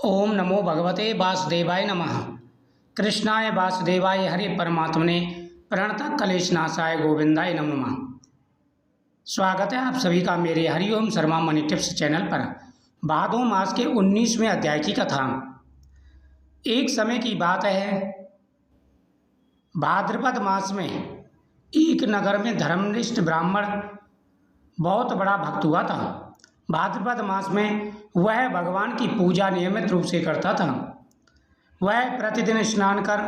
ओम नमो भगवते वासुदेवाय नमः। कृष्णाय वासुदेवाय हरे परमात्मने प्रणतः क्लेशनाशाय गोविंदाय नमो नमः। स्वागत है आप सभी का मेरे Hariom Sharma money tips channel पर। भादों मास के 19वें अध्याय की कथा। एक समय की बात है, भाद्रपद मास में एक नगर में धर्मनिष्ठ ब्राह्मण बहुत बड़ा भक्त हुआ था। भाद्रपद मास में वह भगवान की पूजा नियमित रूप से करता था। वह प्रतिदिन स्नान कर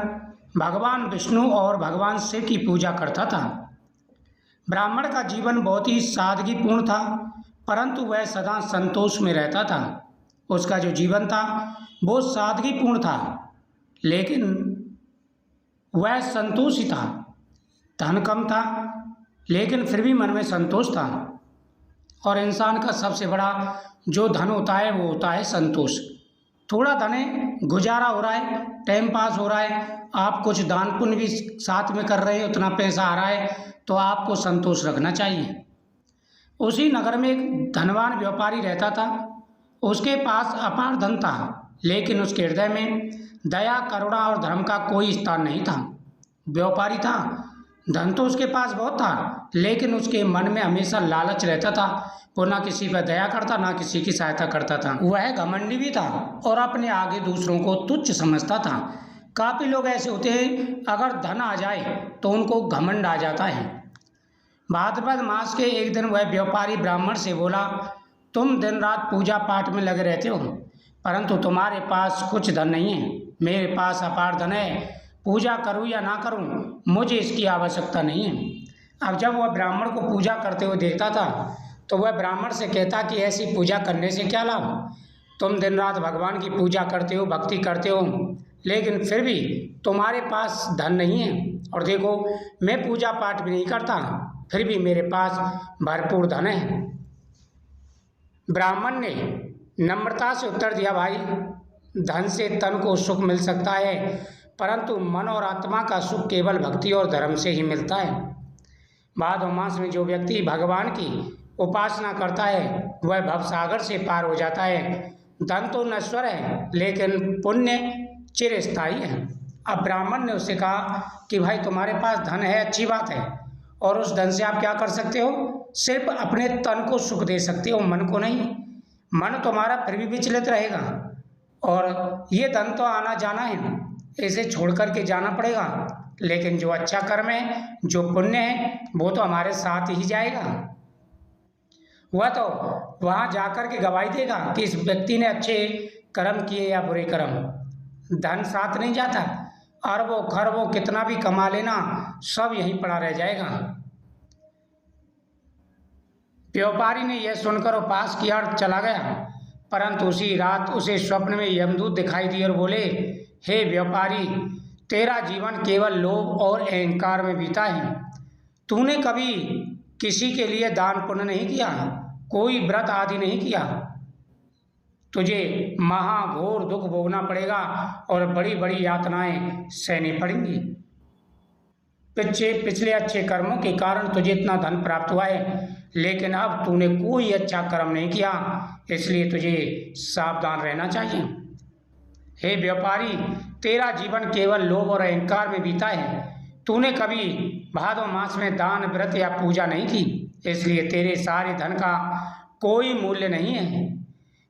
भगवान विष्णु और भगवान शिव की पूजा करता था। ब्राह्मण का जीवन बहुत ही सादगीपूर्ण था, परंतु वह सदा संतोष में रहता था। उसका जो जीवन था वो सादगीपूर्ण था, लेकिन वह संतोषी था। धन कम था, लेकिन फिर भी मन में संतोष था। और इंसान का सबसे बड़ा जो धन होता है वो होता है संतोष। थोड़ा धन है, गुजारा हो रहा है, टाइम पास हो रहा है, आप कुछ दान पुण्य भी साथ में कर रहे हैं, उतना पैसा आ रहा है, तो आपको संतोष रखना चाहिए। उसी नगर में एक धनवान व्यापारी रहता था। उसके पास अपार धन था, लेकिन उसके हृदय में दया, करुणा और धर्म का कोई स्थान नहीं था। व्यापारी था, धन तो उसके पास बहुत था, लेकिन उसके मन में हमेशा लालच रहता था। वो ना किसी पर दया करता, ना किसी की सहायता करता था। वह घमंडी भी था और अपने आगे दूसरों को तुच्छ समझता था। काफ़ी लोग ऐसे होते हैं, अगर धन आ जाए तो उनको घमंड आ जाता है। भाद्रपद मास के एक दिन वह व्यापारी ब्राह्मण से बोला, तुम दिन रात पूजा पाठ में लगे रहते हो, परंतु तुम्हारे पास कुछ धन नहीं है। मेरे पास अपार धन है, पूजा करूं या ना करूं, मुझे इसकी आवश्यकता नहीं है। अब जब वह ब्राह्मण को पूजा करते हुए देखता था, तो वह ब्राह्मण से कहता कि ऐसी पूजा करने से क्या लाभ? तुम दिन रात भगवान की पूजा करते हो, भक्ति करते हो, लेकिन फिर भी तुम्हारे पास धन नहीं है। और देखो, मैं पूजा पाठ भी नहीं करता, फिर भी मेरे पास भरपूर धन है। ब्राह्मण ने नम्रता से उत्तर दिया, भाई, धन से तन को सुख मिल सकता है, परंतु मन और आत्मा का सुख केवल भक्ति और धर्म से ही मिलता है। भादों मास में जो व्यक्ति भगवान की उपासना करता है वह भवसागर से पार हो जाता है। धन तो नश्वर है, लेकिन पुण्य चिरस्थायी है। अब ब्राह्मण ने उससे कहा कि भाई, तुम्हारे पास धन है, अच्छी बात है, और उस धन से आप क्या कर सकते हो? सिर्फ अपने तन को सुख दे सकते हो, मन को नहीं। मन तुम्हारा फिर भी विचलित रहेगा, और ये धन तो आना जाना है, इसे छोड़ करके जाना पड़ेगा। लेकिन जो अच्छा कर्म है, जो पुण्य है, वो तो हमारे साथ ही जाएगा। वह तो वहाँ जाकर के गवाही देगा कि इस व्यक्ति ने अच्छे कर्म किए या बुरे कर्म। धन साथ नहीं जाता, अरबों खरबों कितना भी कमा लेना, सब यहीं पड़ा रह जाएगा। व्यापारी ने यह सुनकर उपास किया और चला गया, परंतु उसी रात उसे स्वप्न में यमदूत दिखाई दिए और बोले, हे व्यापारी, तेरा जीवन केवल लोभ और अहंकार में बीता है। तूने कभी किसी के लिए दान पुण्य नहीं किया, कोई व्रत आदि नहीं किया। तुझे महाघोर दुख भोगना पड़ेगा और बड़ी बड़ी यातनाएं सहनी पड़ेंगी। पिछले अच्छे कर्मों के कारण तुझे इतना धन प्राप्त हुआ है, लेकिन अब तूने कोई अच्छा कर्म नहीं किया, इसलिए तुझे सावधान रहना चाहिए। हे व्यापारी, तेरा जीवन केवल लोभ और अहंकार में बीता है। तूने कभी भादों मास में दान, व्रत या पूजा नहीं की, इसलिए तेरे सारे धन का कोई मूल्य नहीं है।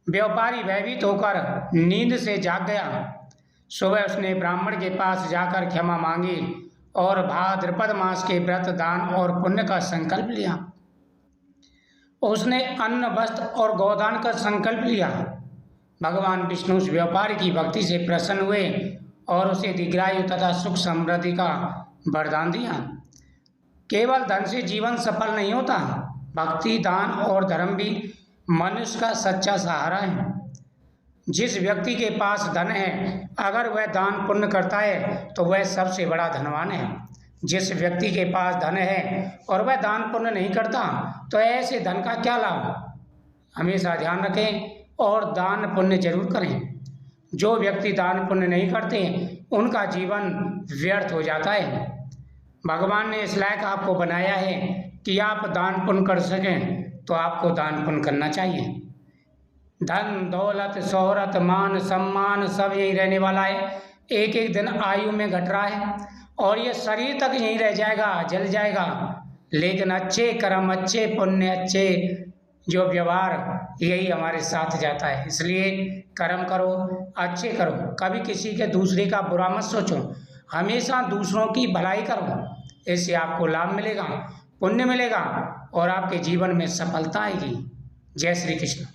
व्यापारी भयभीत होकर नींद से जाग गया। सुबह उसने ब्राह्मण के पास जाकर क्षमा मांगी और भाद्रपद मास के व्रत, दान और पुण्य का संकल्प लिया। उसने अन्न, वस्त्र और गोदान का संकल्प लिया। भगवान विष्णु उस व्यापारी की भक्ति से प्रसन्न हुए और उसे दीर्घायु तथा सुख समृद्धि का वरदान दिया। केवल धन से जीवन सफल नहीं होता, भक्ति, दान और धर्म भी मनुष्य का सच्चा सहारा है। जिस व्यक्ति के पास धन है, अगर वह दान पुण्य करता है तो वह सबसे बड़ा धनवान है। जिस व्यक्ति के पास धन है और वह दान पुण्य नहीं करता, तो ऐसे धन का क्या लाभ? हमेशा ध्यान रखें और दान पुण्य जरूर करें। जो व्यक्ति दान पुण्य नहीं करते, उनका जीवन व्यर्थ हो जाता है। भगवान ने इस लायक आपको बनाया है कि आप दान पुण्य कर सकें, तो आपको दान पुण्य करना चाहिए। धन दौलत शोहरत मान सम्मान सब यहीं रहने वाला है। एक एक दिन आयु में घट रहा है और ये शरीर तक यहीं रह जाएगा, जल जाएगा। लेकिन अच्छे कर्म, अच्छे पुण्य, अच्छे जो व्यवहार, यही हमारे साथ जाता है। इसलिए कर्म करो, अच्छे करो, कभी किसी के दूसरे का बुरा मत सोचो, हमेशा दूसरों की भलाई करो। इससे आपको लाभ मिलेगा, पुण्य मिलेगा और आपके जीवन में सफलता आएगी। जय श्री कृष्ण।